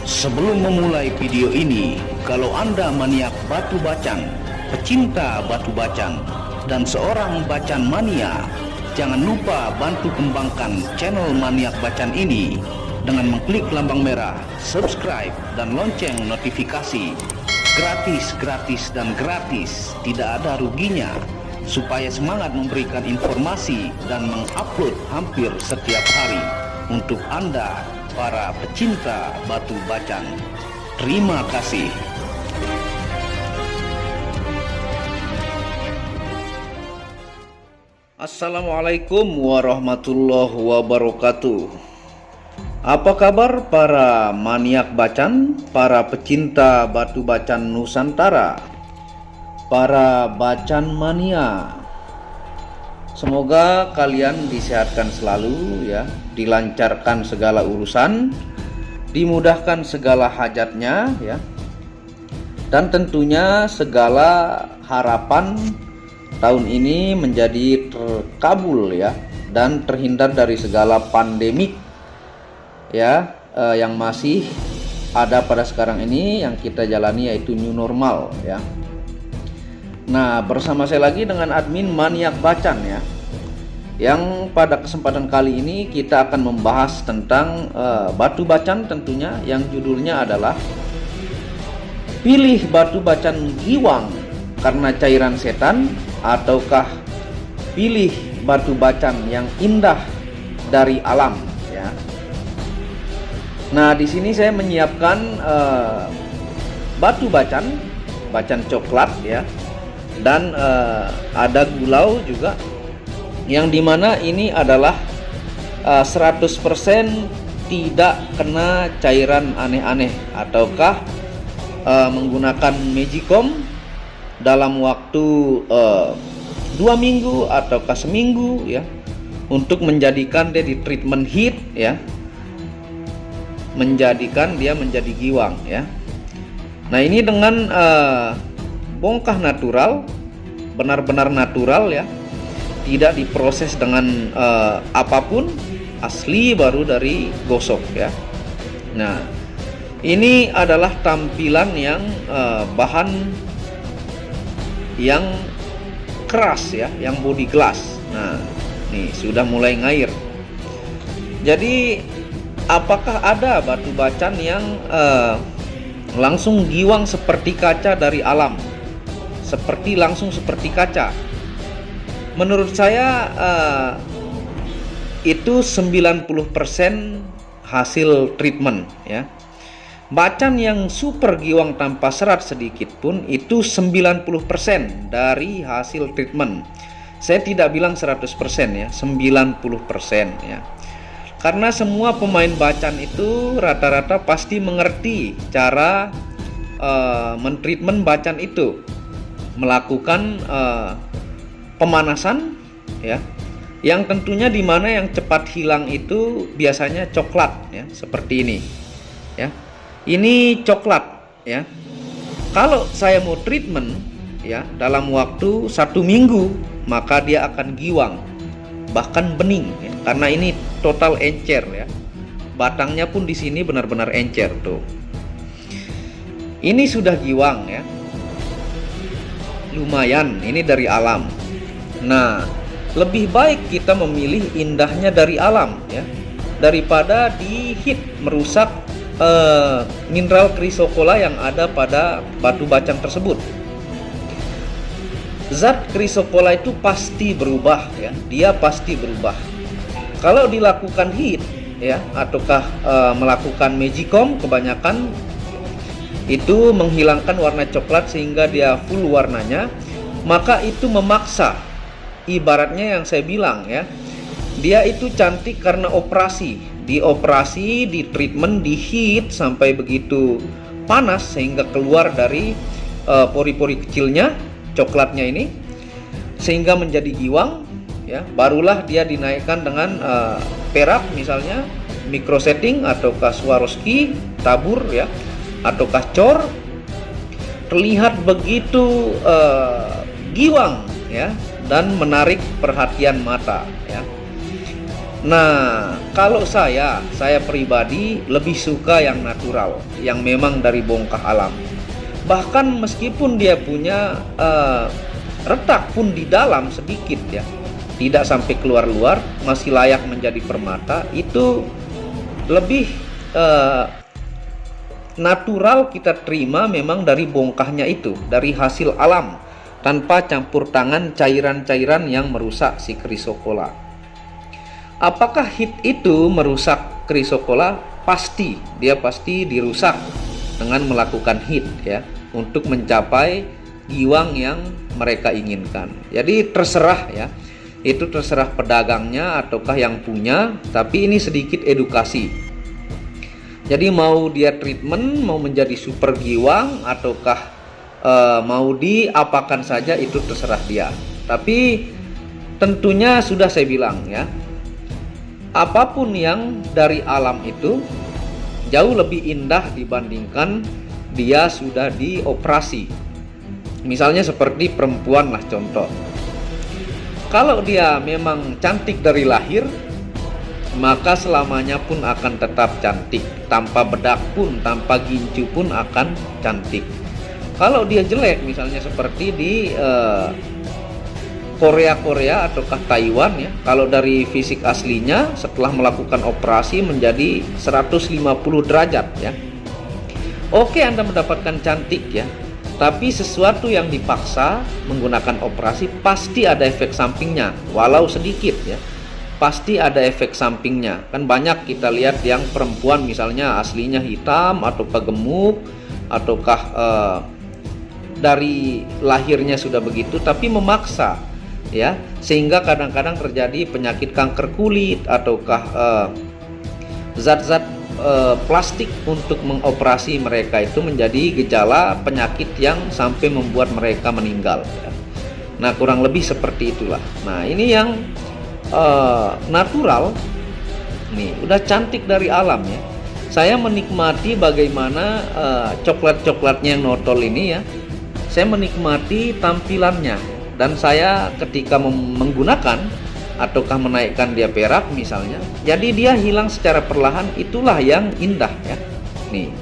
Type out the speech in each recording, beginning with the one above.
Sebelum memulai video ini, kalau Anda maniak batu bacan, pecinta batu bacan, dan seorang bacan mania, jangan lupa bantu kembangkan channel Maniak Bacan ini dengan mengklik lambang merah, subscribe, dan lonceng notifikasi. Gratis, dan gratis, tidak ada ruginya, supaya semangat memberikan informasi dan mengupload hampir setiap hari untuk Anda, para pecinta batu bacan. Terima kasih. Assalamualaikum warahmatullahi wabarakatuh. Apa kabar para maniak bacan, para pecinta batu bacan Nusantara, para bacan mania? Semoga kalian disehatkan selalu ya, dilancarkan segala urusan, dimudahkan segala hajatnya ya. Dan tentunya segala harapan tahun ini menjadi terkabul ya, dan terhindar dari segala pandemik ya, yang masih ada pada sekarang ini yang kita jalani, yaitu new normal ya. Nah, bersama saya lagi dengan admin Maniak Bacan ya, yang pada kesempatan kali ini kita akan membahas tentang batu bacan tentunya, yang judulnya adalah pilih batu bacan giwang karena cairan setan, ataukah pilih batu bacan yang indah dari alam ya. Nah, di sini saya menyiapkan batu bacan coklat ya, dan ada gulau juga, yang dimana ini adalah 100% tidak kena cairan aneh-aneh, ataukah menggunakan magicom dalam waktu 2 minggu ataukah seminggu ya, untuk menjadikan dia di treatment heat ya, menjadikan dia menjadi giwang ya. Nah, ini dengan bongkah natural, benar-benar natural ya, tidak diproses dengan apapun, asli baru dari gosok ya. Nah, ini adalah tampilan yang bahan yang keras ya, yang body glass. Nah, nih sudah mulai ngair. Jadi apakah ada batu bacan yang langsung giwang seperti kaca dari alam, langsung seperti kaca? Menurut saya itu 90% hasil treatment ya. Bacan yang super giwang tanpa serat sedikit pun itu 90% dari hasil treatment. Saya tidak bilang 100% ya, 90% ya. Karena semua pemain bacan itu rata-rata pasti mengerti cara mentreatment bacan itu, melakukan pemanasan ya, yang tentunya dimana yang cepat hilang itu biasanya coklat ya, seperti ini ya. Ini coklat ya. Kalau saya mau treatment ya dalam waktu 1 minggu, maka dia akan giwang, bahkan bening ya, karena ini total encer ya. Batangnya pun di sini benar-benar encer tuh. Ini sudah giwang ya, lumayan, ini dari alam. Nah, lebih baik kita memilih indahnya dari alam ya, daripada di hit merusak mineral chrysocolla yang ada pada batu bacan tersebut. Zat chrysocolla itu pasti berubah ya, dia pasti berubah. Kalau dilakukan heat ya, ataukah melakukan magicom, kebanyakan itu menghilangkan warna coklat sehingga dia full warnanya, maka itu memaksa. Ibaratnya yang saya bilang ya, dia itu cantik karena operasi, dioperasi, di treatment, di heat sampai begitu panas sehingga keluar dari pori-pori kecilnya coklatnya ini, sehingga menjadi giwang ya. Barulah dia dinaikkan dengan perak misalnya, micro setting ataukah Swarovski tabur ya, ataukah cor, terlihat begitu giwang ya, dan menarik perhatian mata ya. Nah, kalau saya pribadi lebih suka yang natural, yang memang dari bongkah alam. Bahkan meskipun dia punya retak pun di dalam sedikit ya, tidak sampai keluar-luar, masih layak menjadi permata, itu lebih natural kita terima memang dari bongkahnya itu, dari hasil alam, tanpa campur tangan cairan-cairan yang merusak si chrysocolla. Apakah heat itu merusak chrysocolla? Pasti, dia pasti dirusak dengan melakukan heat ya, untuk mencapai giwang yang mereka inginkan. Jadi terserah ya, itu terserah pedagangnya ataukah yang punya, tapi ini sedikit edukasi. Jadi mau dia treatment, mau menjadi super giwang, ataukah mau diapakan saja, itu terserah dia. Tapi tentunya sudah saya bilang ya, apapun yang dari alam itu jauh lebih indah dibandingkan dia sudah dioperasi. Misalnya seperti perempuan lah contoh. Kalau dia memang cantik dari lahir, maka selamanya pun akan tetap cantik. Tanpa bedak pun, tanpa gincu pun akan cantik. Kalau dia jelek, misalnya seperti di Korea ataukah Taiwan ya, kalau dari fisik aslinya setelah melakukan operasi menjadi 150 derajat ya, oke, Anda mendapatkan cantik ya, tapi sesuatu yang dipaksa menggunakan operasi pasti ada efek sampingnya, walau sedikit ya, pasti ada efek sampingnya. Kan banyak kita lihat yang perempuan misalnya aslinya hitam ataukah gemuk, ataukah dari lahirnya sudah begitu tapi memaksa ya, sehingga kadang-kadang terjadi penyakit kanker kulit ataukah zat-zat plastik untuk mengoperasi mereka itu menjadi gejala penyakit yang sampai membuat mereka meninggal ya. Nah, kurang lebih seperti itulah. Nah, ini yang natural nih, udah cantik dari alam ya. Saya menikmati bagaimana coklat-coklatnya yang notol ini ya, saya menikmati tampilannya. Dan saya ketika menggunakan ataukah menaikkan dia perak misalnya, jadi dia hilang secara perlahan, itulah yang indah ya. Nih,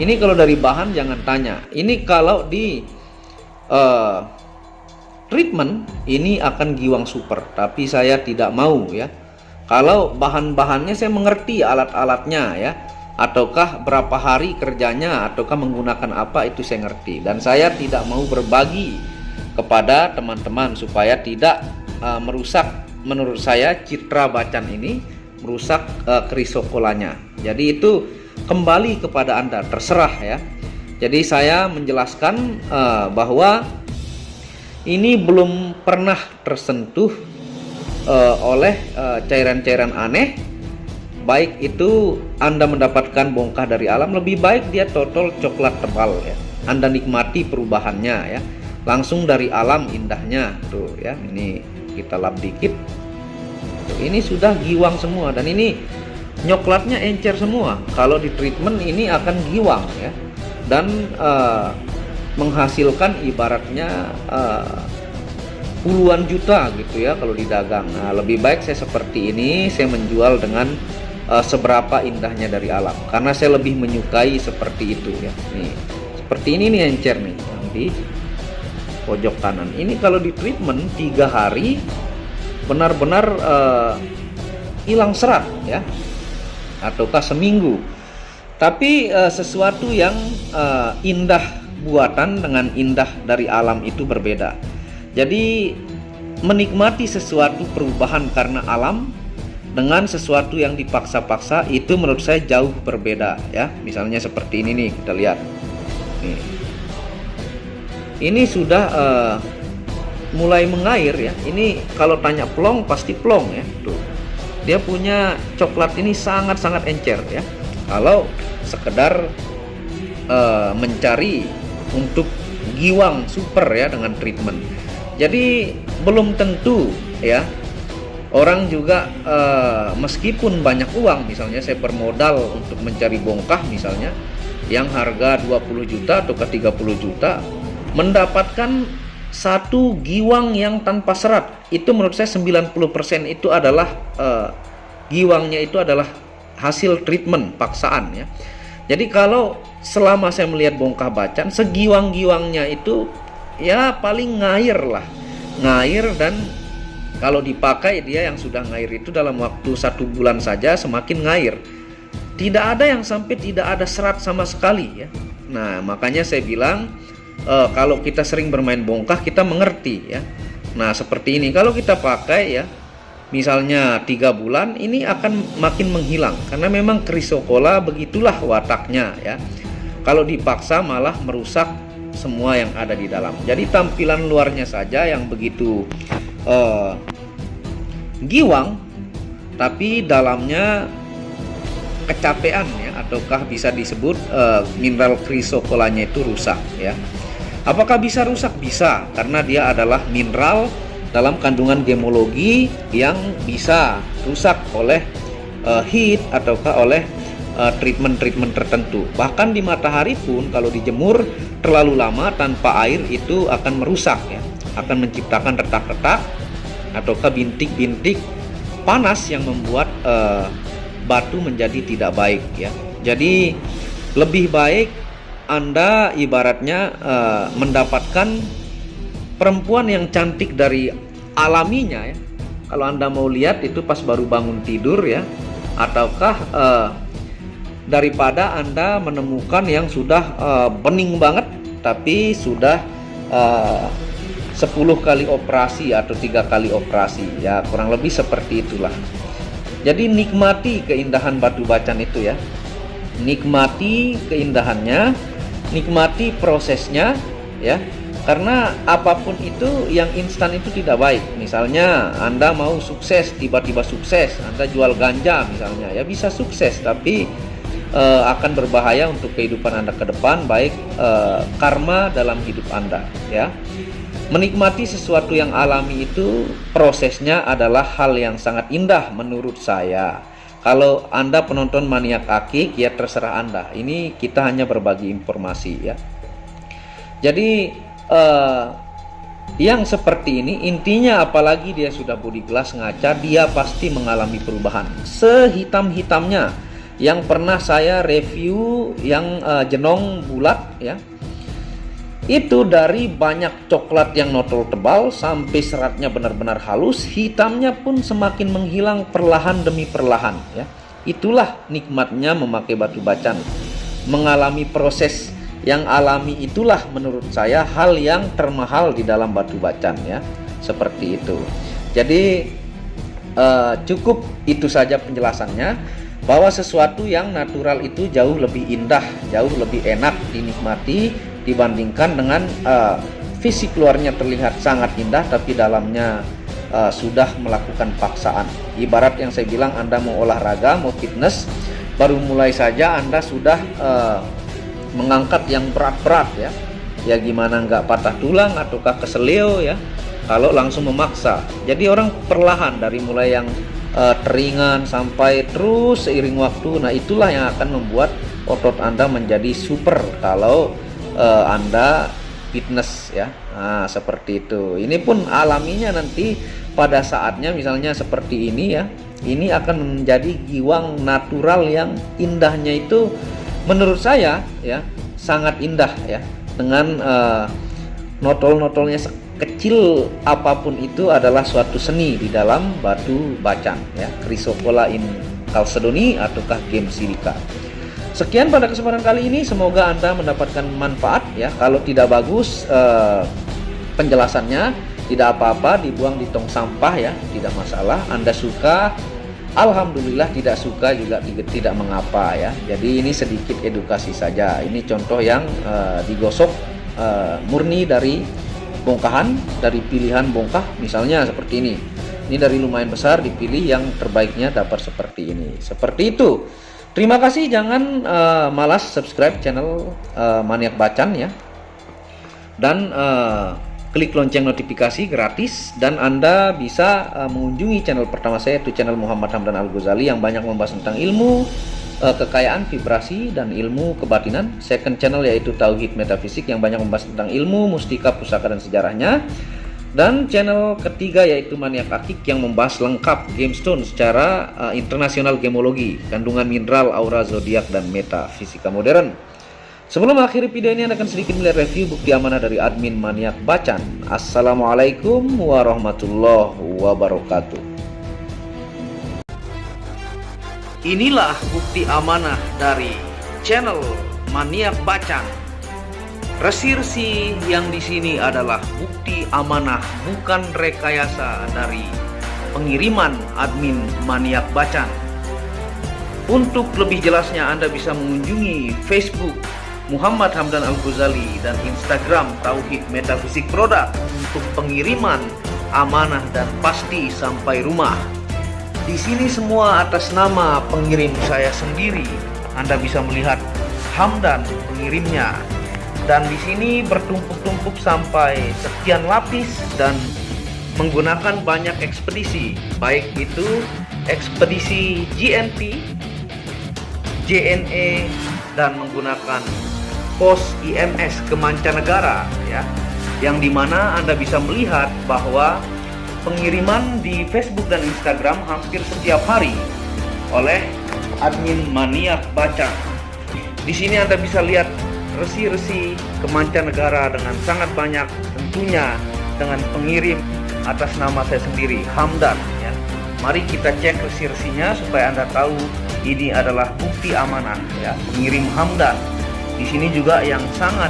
ini kalau dari bahan jangan tanya. Ini kalau di treatment ini akan giwang super, tapi saya tidak mau ya. Kalau bahan-bahannya saya mengerti, alat-alatnya ya, ataukah berapa hari kerjanya, ataukah menggunakan apa, itu saya ngerti. Dan saya tidak mau berbagi kepada teman-teman supaya tidak merusak, menurut saya citra Bacan ini merusak chrysocollanya. Jadi itu kembali kepada Anda, terserah ya. Jadi saya menjelaskan bahwa ini belum pernah tersentuh oleh cairan-cairan aneh. Baik itu Anda mendapatkan bongkah dari alam, lebih baik dia total coklat tebal ya, Anda nikmati perubahannya ya, langsung dari alam indahnya tuh ya. Ini kita lap dikit tuh, ini sudah giwang semua, dan ini nyoklatnya encer semua. Kalau di treatment ini akan giwang ya, dan menghasilkan ibaratnya puluhan juta gitu ya kalau didagang. Nah, lebih baik saya seperti ini, saya menjual dengan seberapa indahnya dari alam, karena saya lebih menyukai seperti itu ya. Nih seperti ini nih encer nih yang di pojok kanan ini, kalau di treatment 3 hari benar-benar hilang serat ya, ataukah seminggu. Tapi sesuatu yang indah buatan dengan indah dari alam itu berbeda. Jadi menikmati sesuatu perubahan karena alam dengan sesuatu yang dipaksa-paksa itu menurut saya jauh berbeda ya. Misalnya seperti ini nih, kita lihat nih. Ini sudah mulai mengair ya. Ini kalau tanya plong pasti plong ya. Tuh, dia punya coklat ini sangat-sangat encer ya. Kalau sekedar mencari untuk giwang super ya dengan treatment. Jadi belum tentu ya, orang juga meskipun banyak uang, misalnya saya bermodal untuk mencari bongkah misalnya yang harga 20 juta atau ke 30 juta, mendapatkan satu giwang yang tanpa serat, itu menurut saya 90% itu adalah giwangnya itu adalah hasil treatment paksaan ya. Jadi kalau selama saya melihat bongkah bacan, segiwang-giwangnya itu ya paling ngair lah, ngair, dan kalau dipakai dia yang sudah ngair itu dalam waktu 1 bulan saja semakin ngair. Tidak ada yang sampai tidak ada serat sama sekali ya. Nah makanya saya bilang kalau kita sering bermain bongkah kita mengerti ya. Nah seperti ini kalau kita pakai ya, misalnya 3 bulan ini akan makin menghilang karena memang Chrysocolla begitulah wataknya ya. Kalau dipaksa malah merusak semua yang ada di dalam. Jadi tampilan luarnya saja yang begitu giwang, tapi dalamnya kecapean ya, ataukah bisa disebut mineral Chrysocollanya itu rusak ya. Apakah bisa rusak? Bisa, karena dia adalah mineral dalam kandungan gemologi yang bisa rusak oleh heat ataukah oleh treatment-treatment tertentu. Bahkan di matahari pun kalau dijemur terlalu lama tanpa air itu akan merusak ya, akan menciptakan retak-retak ataukah bintik-bintik panas yang membuat batu menjadi tidak baik ya. Jadi lebih baik Anda ibaratnya mendapatkan perempuan yang cantik dari alaminya ya. Kalau Anda mau lihat itu pas baru bangun tidur ya, ataukah daripada Anda menemukan yang sudah bening banget tapi sudah 10 kali operasi atau 3 kali operasi ya, kurang lebih seperti itulah. Jadi nikmati keindahan batu bacan itu ya, nikmati keindahannya, nikmati prosesnya ya, karena apapun itu yang instan itu tidak baik. Misalnya Anda mau sukses, tiba-tiba sukses, Anda jual ganja misalnya ya, bisa sukses tapi akan berbahaya untuk kehidupan Anda ke depan, baik karma dalam hidup Anda ya. Menikmati sesuatu yang alami itu prosesnya adalah hal yang sangat indah menurut saya. Kalau Anda penonton maniak akik ya terserah Anda. Ini kita hanya berbagi informasi ya. Jadi yang seperti ini intinya, apalagi dia sudah body glass ngaca, dia pasti mengalami perubahan. Sehitam-hitamnya yang pernah saya review yang jenong bulat ya, itu dari banyak coklat yang notol tebal sampai seratnya benar-benar halus, hitamnya pun semakin menghilang perlahan demi perlahan ya. Itulah nikmatnya memakai batu bacan, mengalami proses yang alami. Itulah menurut saya hal yang termahal di dalam batu bacan ya, seperti itu. Jadi cukup itu saja penjelasannya, bahwa sesuatu yang natural itu jauh lebih indah, jauh lebih enak dinikmati dibandingkan dengan fisik luarnya terlihat sangat indah tapi dalamnya sudah melakukan paksaan. Ibarat yang saya bilang, Anda mau olahraga, mau fitness, baru mulai saja Anda sudah mengangkat yang berat-berat ya, ya gimana nggak patah tulang ataukah keseleo ya kalau langsung memaksa. Jadi orang perlahan dari mulai yang teringan sampai terus seiring waktu. Nah itulah yang akan membuat otot Anda menjadi super kalau Anda fitness ya. Nah seperti itu. Ini pun alaminya nanti pada saatnya misalnya seperti ini ya, ini akan menjadi giwang natural yang indahnya itu menurut saya ya sangat indah ya, dengan notol-notolnya kecil apapun itu adalah suatu seni di dalam batu bacan ya, Chrysocolla in chalcedony ataukah gem silica. Sekian pada kesempatan kali ini, semoga Anda mendapatkan manfaat ya. Kalau tidak bagus penjelasannya, tidak apa-apa, dibuang di tong sampah ya, tidak masalah. Anda suka, alhamdulillah, tidak suka juga tidak mengapa ya. Jadi ini sedikit edukasi saja. Ini contoh yang digosok murni dari bongkahan, dari pilihan bongkah misalnya seperti ini. Ini dari lumayan besar, dipilih yang terbaiknya dapat seperti ini. Seperti itu. Terima kasih, jangan malas subscribe channel Maniak Bacan ya. Dan klik lonceng notifikasi gratis, dan Anda bisa mengunjungi channel pertama saya, yaitu channel Muhammad Hamdan Al Ghazali yang banyak membahas tentang ilmu kekayaan, vibrasi, dan ilmu kebatinan. Second channel yaitu Tauhid Metafisik yang banyak membahas tentang ilmu mustika, pusaka, dan sejarahnya. Dan channel ketiga yaitu Maniak Akik yang membahas lengkap gemstone secara internasional gemologi, kandungan mineral, aura zodiak, dan metafisika modern. Sebelum akhir video ini, Anda akan sedikit melihat review bukti amanah dari admin Maniak Bacan. Assalamualaikum warahmatullahi wabarakatuh. Inilah bukti amanah dari channel Maniak Bacan. Resi-resi yang di sini adalah bukti amanah, bukan rekayasa dari pengiriman admin Maniak Bacan. Untuk lebih jelasnya, Anda bisa mengunjungi Facebook Muhammad Hamdan Al-Ghazali dan Instagram Tauhid Metafisik Produk untuk pengiriman amanah dan pasti sampai rumah. Di sini semua atas nama pengirim saya sendiri. Anda bisa melihat Hamdan pengirimnya. Dan di sini bertumpuk-tumpuk sampai sekian lapis dan menggunakan banyak ekspedisi, baik itu ekspedisi GNP, JNE, dan menggunakan pos IMS ke mancanegara, ya, yang dimana Anda bisa melihat bahwa pengiriman di Facebook dan Instagram hampir setiap hari oleh admin Maniak Bacan. Di sini Anda bisa lihat resi-resi ke mancanegara dengan sangat banyak, tentunya dengan pengirim atas nama saya sendiri, Hamdan, ya. Mari kita cek resi-resinya supaya Anda tahu ini adalah bukti amanah, ya, pengirim Hamdan. Di sini juga yang sangat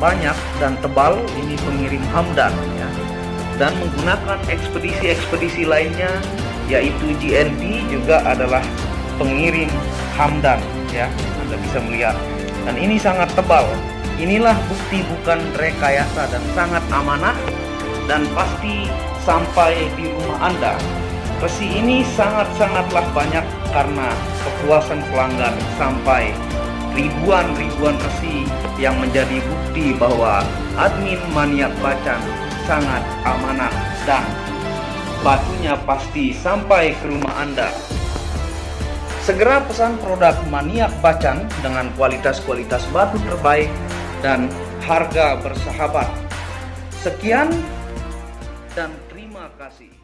banyak dan tebal ini pengirim Hamdan, ya. Dan menggunakan ekspedisi-ekspedisi lainnya yaitu GNP juga adalah pengirim Hamdan, ya. Anda bisa melihat. Dan ini sangat tebal. Inilah bukti bukan rekayasa dan sangat amanah dan pasti sampai di rumah Anda. Resi ini sangat-sangatlah banyak karena kepuasan pelanggan sampai ribuan resi yang menjadi bukti bahwa admin Maniak Bacan sangat amanah dan batunya pasti sampai ke rumah Anda. Segera pesan produk Maniak Bacan dengan kualitas-kualitas batu terbaik dan harga bersahabat. Sekian dan terima kasih.